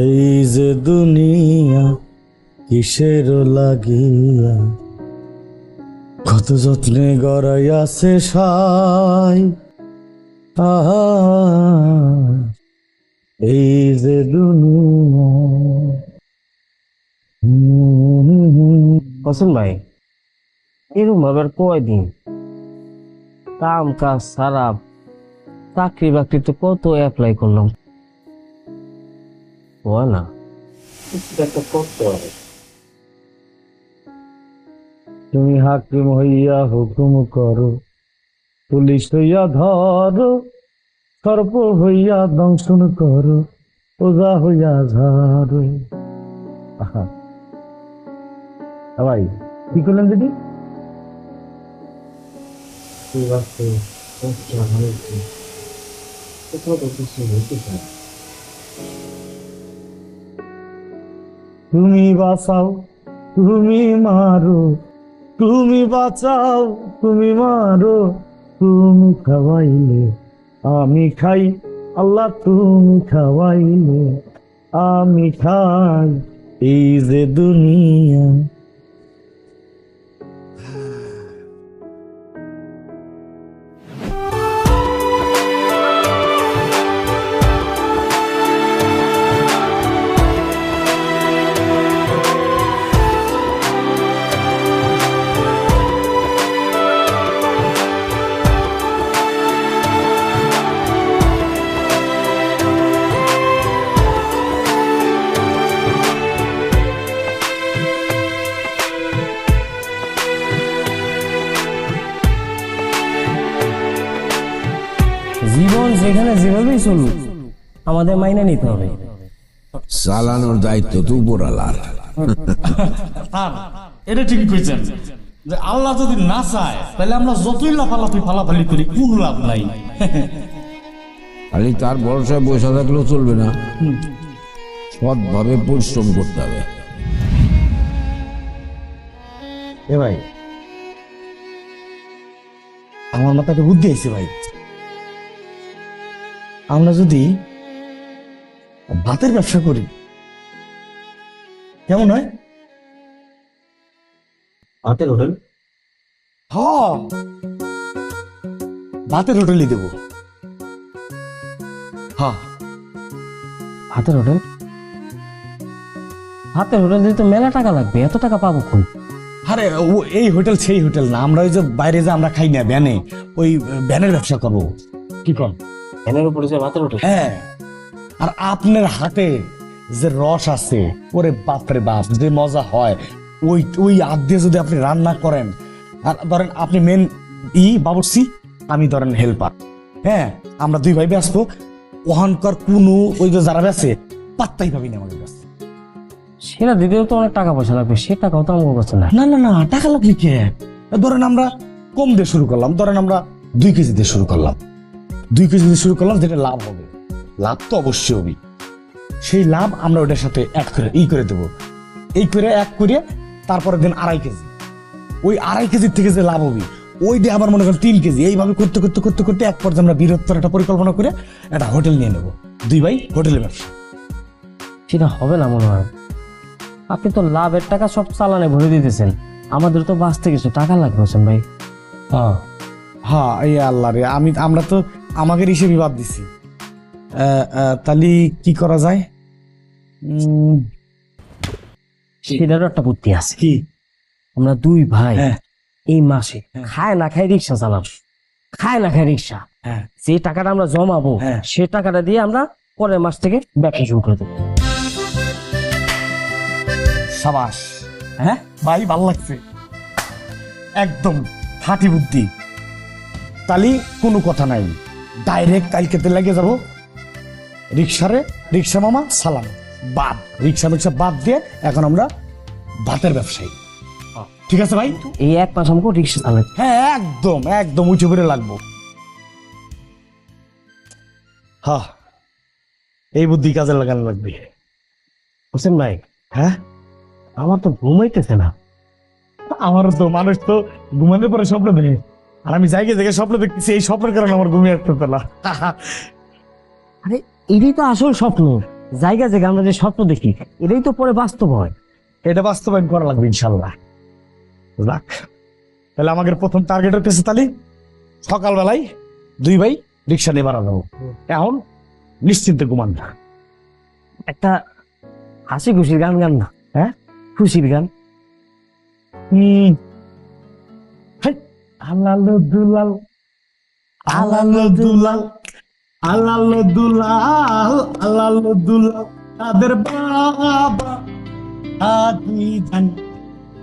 এই যে দুনিয়া কিসের লাগিয়া, কত যত্নে গড়াইয়াছে সাই। আহা, এই যে দুনিয়া। কসম ভাই, এরকম ভাবে আর কয়দিন? কাম কাজ সারা, চাকরি বাকরি তো কত অ্যাপ্লাই করলাম, হয় না। একটা করতে হবে। তুমি হাকিম হইয়া হুকুম করো, পুলিশ হইয়া ধরো, সর্প হইয়া দংশন করো, ওজা হইয়া ঝাড়ো। আহা, ভাই কি করলেন দিদি? তুমি বাঁচাও, তুমি মারো, তুমি বাঁচাও, তুমি মারো, তুমি খাওয়াইলে আমি খাই, আল্লাহ তুমি খাওয়াইলে আমি খাই, এই যে দুনিয়া। জীবন যেখানে যেভাবেই চলুক, আমাদের মাইনে নিতে হবে। চালানোর দায়িত্ব তো উপরালার। এটা ঠিক কইছেন যে আল্লাহ যদি না চায় তাহলে আমরা যতই লাফালাফি ফালাফালি করি কোন লাভ নাই। খালি তার ভরসায় বসে থাকলেও চলবে না, সৎভাবে পরিশ্রম করতে হবে। এ ভাই, আমার মাথায় বুদ্ধি আইছে ভাই। আমরা যদি ভাতের ব্যবসা করি কেমন হয়? ভাতের হোটেল? হ্যাঁ, ভাতের হোটেলই দেবো। হ্যাঁ, ভাতের হোটেল? ভাতের হোটেল দিতে তো মেলা টাকা লাগবে, এত টাকা পাবো কই? আরে ও এই হোটেল সেই হোটেল না, আমরা ওই যে বাইরে যে আমরা খাই না ভ্যানে, ওই ভ্যানের ব্যবসা করবো। কি কর? ফ্যানের উপরে যে ভাতের হোটেল? হ্যাঁ, আর আপনার হাতে যে রস আছে, ওরে বাপরে বাপ, যে মজা হয়, ওই ওই হাত দিয়ে যদি আপনি রান্না করেন, আর ধরেন আপনি মেন বাবুর্চি, আমি ধরেন হেল্পার, হ্যাঁ, আমরা দুই ভাই ব্যস্ত, ওখানকার কোনো ওই যে যারা বেছে পাত্তাই পাবি না আমাদের কাছে। সেটা দিতেও তো অনেক টাকা পয়সা লাগবে, সে টাকাও তো আমার কাছে না। না না না, টাকা লাগবে কে? ধরেন আমরা কম দিয়ে শুরু করলাম, ধরেন আমরা 2 কেজি দিয়ে শুরু করলাম, 2 কেজি দিয়ে শুরু করলাম, যেটা লাভ হবে, লাভ তো অবশ্যই হবে, সেই লাভ আমরা ওটার সাথে অ্যাড করে করে দেবো, এই করে এক করে তারপরে দিন 2.5 কেজি, ওই 2.5 কেজির থেকে যে লাভ হবে ওই দিয়ে আবার মনে করেন 3 কেজি, এইভাবে করতে করতে করতে করতে এক পর্যায়ে আমরা বৃহত্তর একটা পরিকল্পনা করে একটা হোটেল নিয়ে নেবো, 2 ভাই হোটেলের ব্যবসা। সেটা হবে না মনে হয়। আপনি তো লাভের টাকা সব চালানে ভরে দিতেছেন, আমাদের তো বাঁচতে কিছু টাকা লাগবে হোসেন ভাই। হ্যাঁ হ্যাঁ, এই আল্লাহ রে, আমরা তো আমাদের হিসেবে বাদ দিছি। তাহলে কি করা যায়? সেটারও একটা বুদ্ধি আছে। কি? আমরা 2 ভাই হ্যাঁ এই মাসে খায় না খায় রিক্সা চালাম, খায় না খায় রিক্সা, হ্যাঁ, যে টাকাটা আমরা জমাবো হ্যাঁ। সে টাকাটা দিয়ে আমরা পরের মাস থেকে ব্যবসা শুরু করে দেবো। সাবাস, হ্যাঁ ভাই, ভালো লাগছে, একদম খাঁটি বুদ্ধি। তাহলে কোনো কথা নাই, ডাইরেক্ট কালকেতে লেগে যাব রিক্সারে, রিক্সা মামা সালাম বাদ, রিক্সা বাদ দিয়ে এখন আমরা ভাতের ব্যবসায়ী। ঠিক আছে ভাই? এই 1 মাস আমাকে রিক্সা চালাই। হ্যাঁ, একদম একদম উঁচু করে লাগবো। হ্যাঁ, এই বুদ্ধি কাজে লাগানো লাগবে। হোসেন ভাই, হ্যাঁ, আমার তো ঘুমাইতেছে না। আমারও তো, মানুষ তো ঘুমানোর পরে স্বপ্ন দেখে, আর আমি জায়গায় জায়গায় স্বপ্ন দেখতেছি, এই স্বপ্নের কারণে আমার ঘুমিয়ে আসতেছে না। আরে এটাই তো আসল স্বপ্ন। জায়গা জায়গা আমরা যে স্বপ্ন দেখি এটাই তো পরে বাস্তব হয়। এটা বাস্তবায়ন করা লাগবে ইনশাল্লাহ। রাখ, তাহলে আমাদের প্রথম টার্গেটের কাছে তালি সকালবেলায় 2 ভাই রিক্সা নিয়ে বাড়ানো। এখন নিশ্চিন্তে ঘুমান না। একটা হাসি খুশির গান গান না, হ্যাঁ খুশির গান। আলালো দুলাল আলালো দুলাল আলালো দুলাল আলালো দুলাল তাদের বাবা আদি জান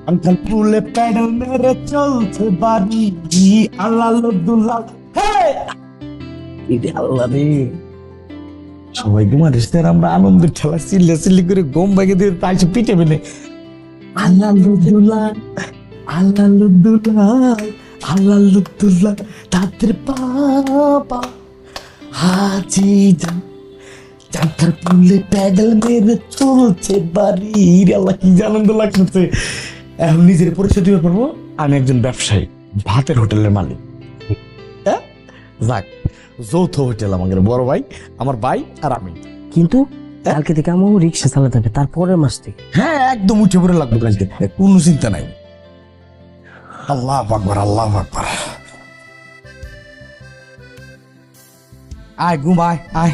আঙ্কাল পুলে প্যাডেল মেরে চলছে বাড়ি আলালো দুলাল। আল্লাহ রে, সবাই ঘুমারিস, আমরা আনন্দের খেলা চিল্লা চিল্লি করে গম ভেঙে দিয়ে তাইছে পিঠে মেলে আলালো দুলাল আলালো দুলাল আলালো দুলাল তাদের বাবা হাজি জান চাকার পুলে প্যাডেল মেরে চলছে বাড়ি। আল্লাহ কি আনন্দ লাগছে। এখন নিজের পরিচয় দিতে পারবো, আমি একজন ব্যবসায়ী, ভাতের হোটেলের মালিক। হ্যাঁ যাক, যৌথ হোটেল, আমাদের বড় ভাই, আমার ভাই আর আমি। কিন্তু কালকে থেকে আমাকে রিক্সা চালাতে হবে, তারপরের মাস থেকে। হ্যাঁ একদম উঠে পড়ে লাগবো কালকে, কোনো চিন্তা নাই। আল্লাহ আকবার আল্লাহ আকবার। আয় ঘুম, আয় আয়।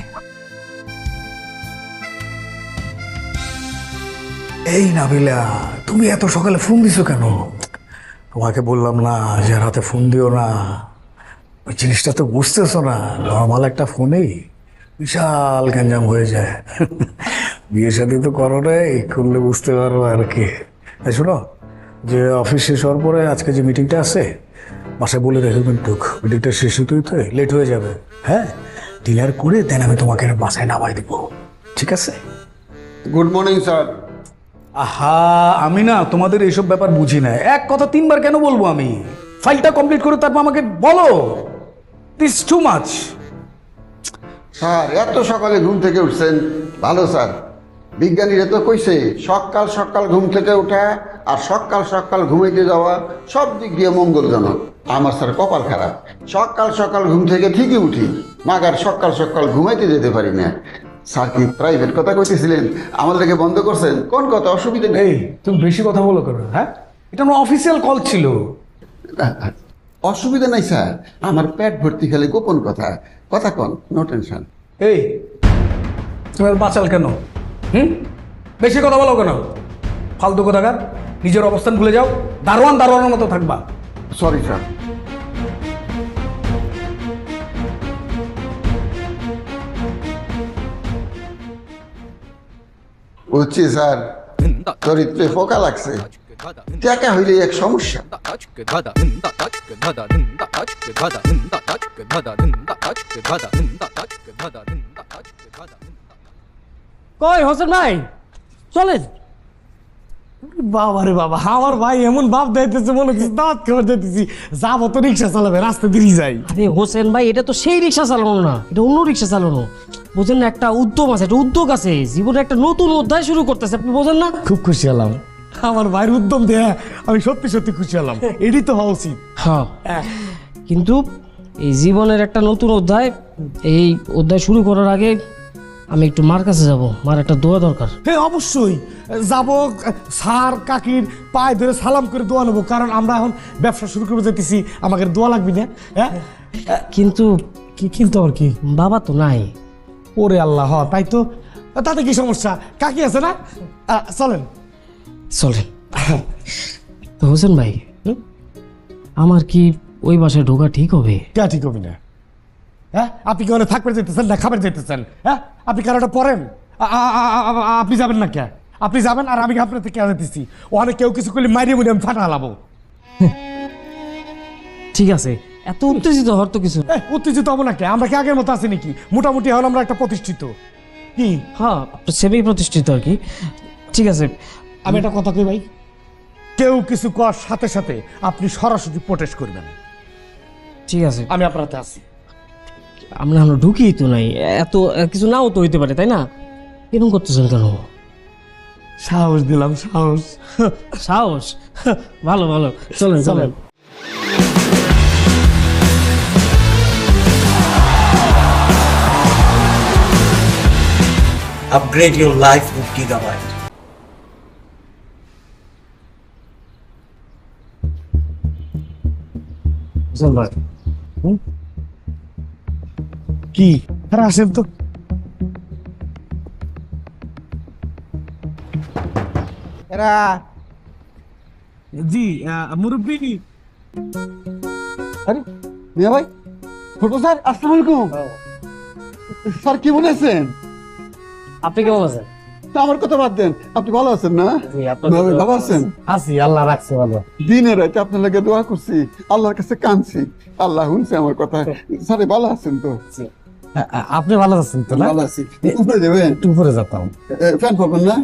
এই নাবিলা, তুমি এত সকালে ফোন দিছো কেন? তোমাকে বললাম না যে রাতে ফোন দিও না। ওই জিনিসটা তো বুঝতেছো না, নর্মাল একটা ফোনেই বিশাল গ্যাঞ্জাম হয়ে যায়। বিয়ে শাদী তো করো নাই, করলে বুঝতে পারো আর কি। এই শোনো, যে অফিস শেষ হওয়ার পরে আজকে যে মিটিংটা আছে, বাসায় বলে রেখো কিন্তু মিটিংটা শেষ হতে হতে লেট হয়ে যাবে। হ্যাঁ, ডিনার করে দেন আমি তোমাকে বাসায় নামাই দিব, ঠিক আছে? Good morning sir. আহা, আমি না তোমাদের এইসব ব্যাপার বুঝি না। এক কথা 3 বার কেন বলবো? আমি ফাইলটা কমপ্লিট করে তারপর আমাকে বলো। This too much. স্যার এত সকালে ঘুম থেকে উঠছেন, ভালো স্যার। বিজ্ঞানীরা তো কইছে সকাল সকাল ঘুম থেকে ওঠা আর সকাল সকাল ঘুমাইতে যাওয়া সব দিক দিয়ে মঙ্গলজনক। আমার স্যার কপাল খারাপ, সকাল সকাল ঘুম থেকে ঠিকই উঠি, মাগার সকাল সকাল ঘুমাইতে যেতে পারি না। স্যার কি প্রাইভেট কথা কইতেছিলেন, আমাদেরকে বন্ধ করছেন? কোন কথা, অসুবিধা নেই। এই তুমি বেশি কথা বলো কেন? হ্যাঁ, এটা আমার অফিসিয়াল কল ছিল। অসুবিধা নাই স্যার, আমার পেট ভর্তি খেলে গোপন কথা, কথা কন, নো টেনশন। এই তুমি আর বাঁচাল কেন? বেশি কথা বলো কেন? ফালতু কথাকার, নিজের অবস্থান ভুলে যাও। দারোয়ান দারোয়ানের মতো থাকবা। Sorry sir. বুঝছি স্যার, চরিত্রে ফোকা লাগছে, টাকা হইলে এক সমস্যা। কই হোসেন ভাই, চলেন। বাবা রে বাবা, আমার ভাই এমন ভাব দিতেছে মনে হচ্ছে দাঁত খাবার দিতেছি। যাবো তো রিক্সা চালাবে, রাস্তা দিয়ে যাই। আরে হোসেন ভাই, এটা তো সেই রিক্সা চালানো না, এটা অন্য রিক্সা চালানো। বোঝেন না, একটা উদ্যম আছে, একটা উদ্যোগ আছে, জীবনে একটা নতুন অধ্যায় শুরু করতেছে, আপনি বোঝেন না? খুব খুশি হলাম, আমার ভাইয়ের উদ্যম দেয়া আমি সত্যি সত্যি খুশি হলাম। এটি তো হওয়া উচিত। হ্যাঁ, কিন্তু এই জীবনের একটা নতুন অধ্যায়, এই অধ্যায় শুরু করার আগে আমি একটু মার কাছে যাব, মার একটা দোয়া দরকার। হ্যাঁ অবশ্যই যাবো, স্যার কাকির পায়ে ধরে সালাম করে দোয়া নেবো, কারণ আমরা এখন ব্যবসা শুরু করে যেতেছি, আমাকে দোয়া লাগবে না? হ্যাঁ, কিন্তু কি কিন্তু আর কি, বাবা তো নাই। ওরে আল্লাহ, তাই তো, তাতে কি সমস্যা? কাকি আছে না, চলেন। চলেন। তো হোসেন ভাই, আমার কি ওই বাসায় ঢোকা ঠিক হবে? কে ঠিক হবে না? হ্যাঁ, আপনি কি ওখানে থাকবে যেতেছেন না খাবার যেতেছেন? হ্যাঁ, আপনি কারোটা পড়েন, আপনি যাবেন না কে? আপনি যাবেন আর আমি আপনার থেকে যেতেছি। ওখানে কেউ কিছু করলে মারিয়ে মুড়ে আমি ফাটা হালাবো। ঠিক আছে, এত উত্তেজিত হওয়ার তো কিছু। উত্তেজিত হবো না কে? আমরা কি আগের মতো আছি নাকি? মোটামুটি হল আমরা একটা প্রতিষ্ঠিত, কি? হ্যাঁ, সেমি প্রতিষ্ঠিত আর কি। ঠিক আছে, আমি একটা কথা কই ভাই, কেউ কিছু করার সাথে সাথে আপনি সরাসরি প্রোটেস্ট করবেন। ঠিক আছে, আমি আপনার হাতে আছি। আমরা এখনো ঢুকি তো নাই, এত কিছু নাও তো হইতে পারে, তাই না? এরকম করতেছেন কেন? সাহস দিলাম, সাহস। সাহস? ভালো ভালো, চলেন চলেন। Upgrade your life with Gigabyte. Hossain ভাই, কি আরে আসেন তো। এরা জি মুরব্বী। আরে মিয়া ভাই, ছোট স্যার, আসসালামু আলাইকুম। স্যার কেমন আছেন? আপনি কেমন আছেন? তা আমার কথা বাদ দেন, আপনি ভালো আছেন না? জি, আপনার ভাই, ভালো আছেন? আছি, আল্লাহ রাখছে ভালো। দিনে রাতে আপনার লাগে দোয়া করছি, আল্লাহর কাছে কাঁদছি, আল্লাহ শুনছে আমার কথা। স্যার ভালো আছেন তো? আপনি ভালো আছেন তো না? ভালো আছি। উপরে যাবেন? একটু উপরে যেতাম। ফ্যান পাবেন না?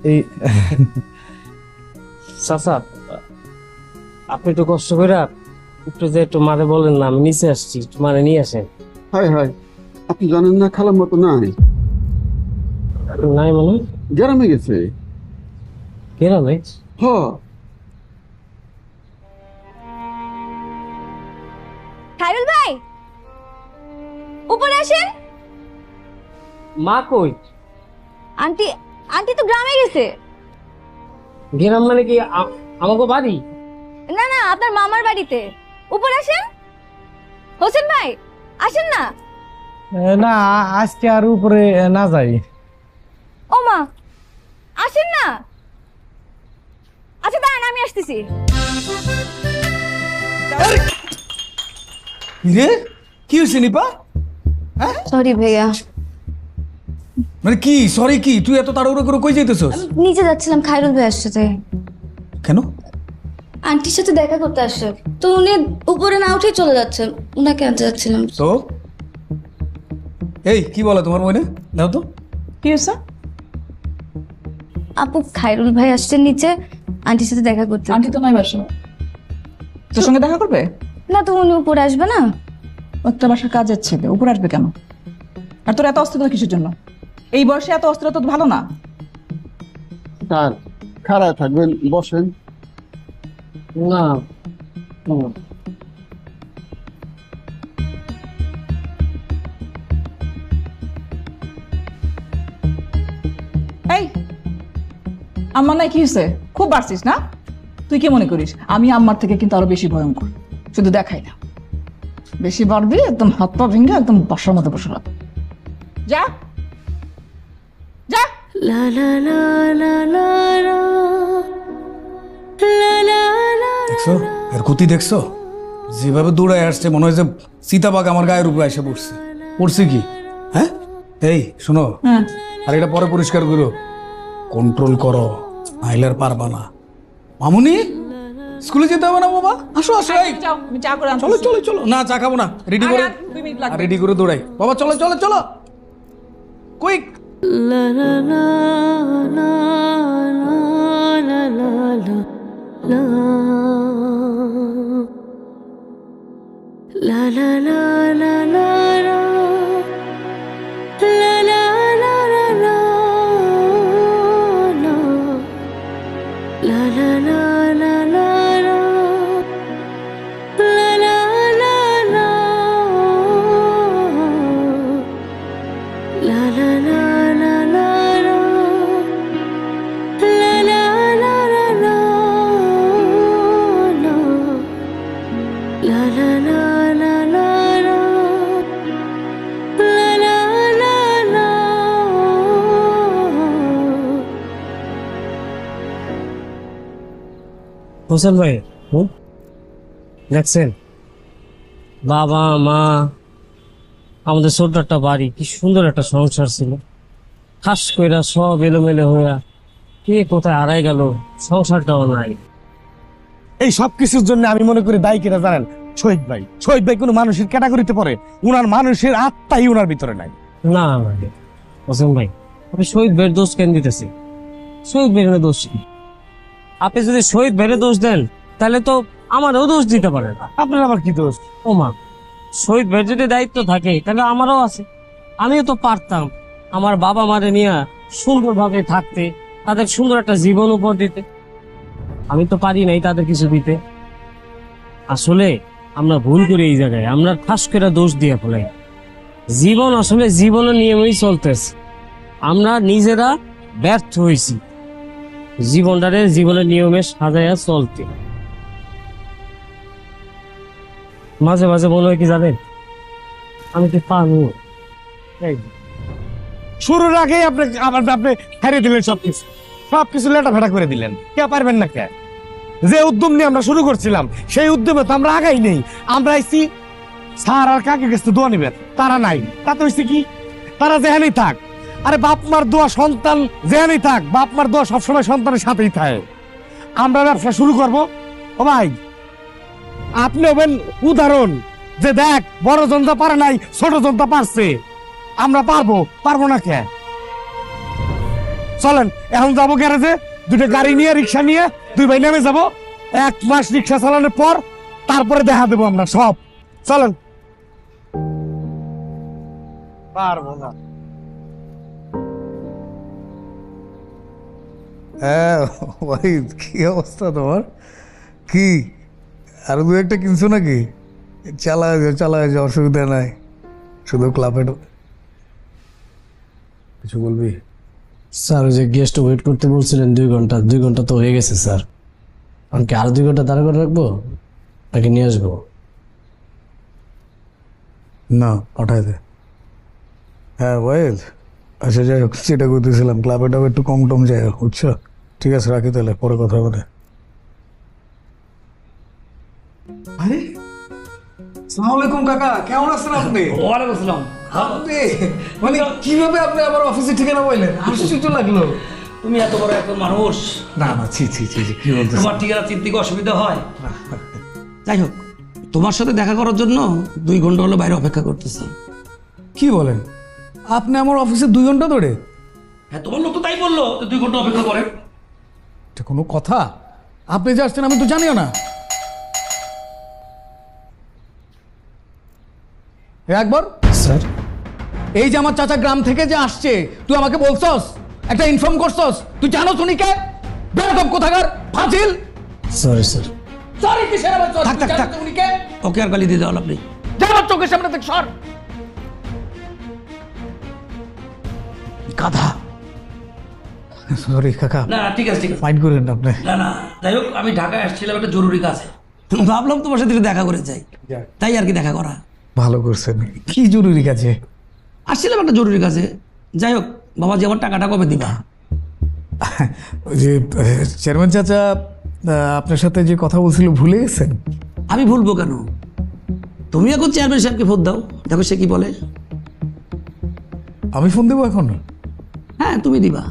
এই চাচা, আপনি একটু কষ্ট করে একটু যে একটু মারে বলেন না, আমি নিচে আসছি, একটু মারে নিয়ে আসেন। হাই হাই, আপনি জানেন না খালাম মতো নাই, নাই মানে গ্রামে গেছে। গ্রামে? হ, খায়রুল ভাই, উপরে আসেন। মা কই? আন্টি আন্টি তো গ্রামে গেছে। গ্রাম মানে কি আমাকে বাড়ি? না না, আপনার মামার বাড়িতে। উপরে আসেন। হোসেন ভাই, আসেন না। না আজকে আর উপরে না যাই। ও মা, আসেন না। আচ্ছা দাঁড়ান, আমি আসতেছি। রে কি হয়েছে নিপা? সরি ভাইয়া, মানে কি সরি কি? তুই এত তাড়াহুড়ো করে কই যাইতেছস? নিচে যাচ্ছিলাম খায়রুল ভাইয়ের সাথে। কেন? আন্টির সাথে দেখা করতে আসছে, তো উনি উপরে না উঠেই চলে যাচ্ছেন, উনাকে আনতে যাচ্ছিলাম। তো এই কি বলে তোমার মনে দাও তো। কি হয়েছে? আপু, খায়রুল ভাই আসছেন নিচে আন্টির সাথে দেখা করতে। আন্টি তো নাই বাসা, তোর সঙ্গে দেখা করবে? না তো উনি উপরে আসবে না। একটা বাসার কাজের ছেলে উপর আসবে কেন? আর তোর এত অস্থিরতা কিসের জন্য? এই বয়সে এত অস্থিরতা তো ভালো না। স্যার খাড়ায় থাকবেন, বসেন। না, এই আম্মা নাই কি হয়েছে? খুব বাড়ছিস না? তুই কি মনে করিস আমি আম্মার থেকে কিন্তু আরো বেশি ভয়ঙ্কর? শুধু দেখাই না, বেশি বাড়বি একদম হাত পা ভেঙে একদম বাসার মধ্যে বসে রাখ। যা যা। দেখছো এর গতি দেখছো? যেভাবে দৌড়ায় আসছে মনে হয় যে সীতাবাগ আমার গায়ের উপরে এসে পড়ছে। পড়ছে কি? হ্যাঁ এই শোনো, হ্যাঁ, আর এটা পরে পরিষ্কার করো, কন্ট্রোল করো, নাইলে আর পারবা না। মামুনি স্কুলে যেতে হবে না বাবা? আসো আসো, এই যাও, আমি চা করে আনছি। চলো চলো চলো। না চা খাবো না, রেডি করে, আর 2 মিনিট লাগবে। রেডি করে দৌড়াই বাবা। চলো চলো চলো কুইক। হোসেন ভাই, দেখছেন বাবা মা, আমাদের ছোট্ট একটা বাড়ি, কি সুন্দর একটা সংসার ছিল, ঠাস কইরা সব এলোমেলো হইয়া কে কোথায় হারাই গেল, সংসারটাও নাই। এই সব কিছুর জন্য আমি মনে করি দায়ী কিনা জানেন? শহীদ ভাই। শহীদ ভাই কোনো মানুষের ক্যাটাগরিতে পড়ে? উনার মানুষের আত্মাই উনার ভিতরে নাই। না হোসেন ভাই, আপনি শহীদ ভাইয়ের দোষ কেন দিতেছি? শহীদ ভাইয়ের দোষ কি? আপনি যদি শহীদ ভাইয়ের দোষ দেন তাহলে তো আমারও দোষ দিতে পারেন। আপনার আবার কি দোষ? ও মা, শহীদ ভাইয়ের যদি দায়িত্ব থাকে তাহলে আমারও আছে। আমিও তো পারতাম আমার বাবা মারে নিয়ে সুন্দরভাবে থাকতে, তাদের সুন্দর একটা জীবন উপহার দিতে। আমি তো পারি নাই তাদের কিছু দিতে। আসলে আমরা ভুল করি এই জায়গায়, আমরা ঠাস করে দোষ দিয়ে ফেলাই। জীবন আসলে জীবনের নিয়মেই চলতেছে। আমরা নিজেরা ব্যর্থ হয়েছি জীবনটারে জীবনের নিয়মে সাজাইয়া চলতে। মাঝে মাঝে মনে হয় কি জানেন, আমি তো পারবো। শুরুর আগেই আপনি হারিয়ে দিলেন সবকিছু লেটা ফেটা করে দিলেন। কে পারবেন না কে? যে উদ্যম নিয়ে আমরা শুরু করছিলাম সেই উদ্যমে তো আমরা আগাই নেই। আমরা আইছি স্যার আর কাকে গেছে দোয়া নিবেন, তারা নাই। তাতে হয়েছে কি, তারা যেখানেই থাক, আরে বাপ মার দোয়া সন্তান যেখানেই থাক, বাপ মার দোয়া সবসময় সন্তানের সাথেই থাকে। আমরা ব্যবসা শুরু করব। ও ভাই, আপনি হবেন উদাহরণ যে দেখ বড় জনতা পারে নাই, ছোট জনতা পারছে। আমরা পারবো না কে? চলেন এখন যাবো গ্যারেজে, দুটো গাড়ি নিয়ে রিক্সা নিয়ে দুই ভাই নেমে যাবো। 1 মাস রিক্সা চালানোর পর তারপরে দেখা দেবো আমরা সব। চলেন। পারবো না। হ্যাঁ ভাই, কি অবস্থা তোমার? কি আর দু একটা কিনছো নাকি? চালায় যাও, অসুবিধা নাই। শুধু ক্লাবে কিছু বলবি? স্যার ওই যে গেস্ট ওয়েট করতে বলছিলেন 2 ঘন্টা, 2 ঘন্টা তো হয়ে গেছে স্যার। আমাকে আরো 2 ঘন্টা দাঁড়া করে রাখবো নাকি নিয়ে আসবো? না, পাঠাই দে। হ্যাঁ ওয়েল, আচ্ছা যাই হোক, সেটা করতেছিলাম ক্লাবে টাবে একটু কম টম যাই হোক, বুঝছো? ঠিক আছে, রাখি তাহলে, পরে কথা হবে। আরে আসসালামু আলাইকুম কাকা, কেমন আছেন আপনি? ওয়ালাইকুম আসসালাম। আপনি মানে কিভাবে আপনি আবার অফিসে ঠিকানা বললেন? আশ্চর্য লাগলো। তুমি এত বড় একটা মানুষ, না না, ছি ছি ছি ছি, কি বলতেছেন? তোমার ঠিকানা চিনতে কি অসুবিধা হয়? যাই হোক, তোমার সাথে দেখা করার জন্য 2 ঘন্টা হলো বাইরে অপেক্ষা করতেছি। কি বলেন? আপনি আমার অফিসে 2 ঘন্টা ধরে? হ্যাঁ, তোমার লোক তো তাই বললো যে 2 ঘন্টা অপেক্ষা করে। এটা কোনো কথা? আপনি যে আসছেন আমি তো জানিও না। একবার স্যার এই যে আমার চাচা গ্রাম থেকে যে আসছে, তুই আমাকে বলছস, একটা ইনফর্ম করছস, তুই জানো শুনি কে? বেরকম কোথাকার ফাজিল। Sorry sir. সরি কিসের আবার সরি? থাক, থাক, থাক। উনি কে? ওকে আর গালি দিয়ে দেওয়া লাভ নেই। যা আমার চোখের সামনে থেকে সর। গাধা। সরি কাকা, না ঠিক আছে, ঠিক আছে। মাইন্ড করেন না আপনি। না না, যাই হোক, আমি ঢাকায় আসছিলাম একটা জরুরি কাজে, ভাবলাম তোমার সাথে একটু দেখা করে যাই, তাই আর কি দেখা করা। ভালো করছেন। কি জরুরি কাজে আসছিলাম? একটা জরুরি কাজে। যাই হোক, বাবাজি আমার টাকাটা কবে দিবা? ওই যে চেয়ারম্যান চাচা আপনার সাথে যে কথা বলছিল ভুলে গেছেন? আমি ভুলবো কেন? তুমি এখন চেয়ারম্যান সাহেবকে ফোন দাও, দেখো সে কি বলে। আমি ফোন দেবো এখন? হ্যাঁ, তুমি দিবা।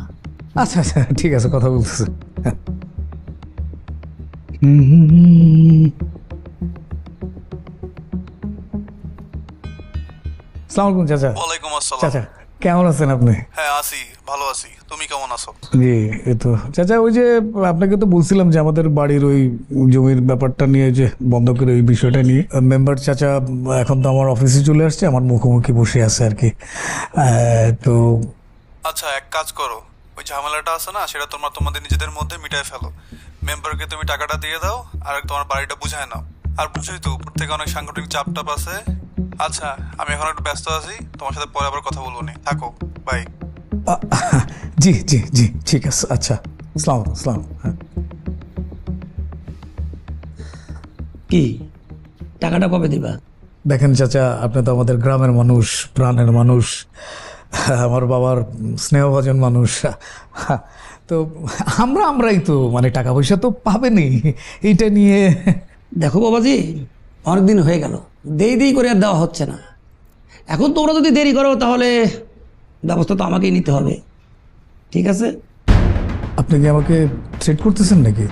আচ্ছা আচ্ছা, ঠিক আছে, কথা বলতেছে। আসসালামু আলাইকুম চাচা। ওয়ালাইকুম আসসালাম। চাচা কেমন আছেন আপনি? হ্যাঁ আছি, ভালো আছি। তুমি কেমন আছো? জি এই তো চাচা, ওই যে আপনাকে তো বলছিলাম যে আমাদের বাড়ির ওই জমির ব্যাপারটা নিয়ে, যে বন্ধকের ওই বিষয়টা নিয়ে, মেম্বার চাচা এখন তো আমার অফিসে চলে আসছে, আমার মুখোমুখি বসে আছে আর কি। তো আচ্ছা, এক কাজ করো, ওই ঝামেলাটা আছে না, সেটা তোমাদের নিজেদের মধ্যে মিটায় ফেলো। মেম্বারকে তুমি টাকাটা দিয়ে দাও, আর তোমার বাড়িটা বুঝায় নাও। আর বুঝোই তো উপর থেকে অনেক সাংগঠনিক চাপ টাপ আছে। আচ্ছা, আমি এখন একটু ব্যস্ত আছি, তোমার সাথে পরে আবার কথা বলবো নি। থাকো, বাই। জি জি জি, ঠিক আছে। আচ্ছা, আসসালামু আলাইকুম। আসসালাম। হ্যাঁ, কি টাকাটা কবে দিবা? দেখেন চাচা, আপনি তো আমাদের গ্রামের মানুষ, প্রাণের মানুষ, আমার বাবার স্নেহভাজন মানুষ। তো আমরাই তো মানে টাকা পয়সা তো পাবেনই, এইটা নিয়ে। দেখো বাবাজি, অনেকদিন হয়ে গেল, দেরি করে আর দেওয়া হচ্ছে না। এখন তোমরা যদি দেরি করো তাহলে ব্যবস্থা তো আমাকেই নিতে হবে, ঠিক আছে? আপনি কি আমাকে থ্রেট করতেছেন নাকি?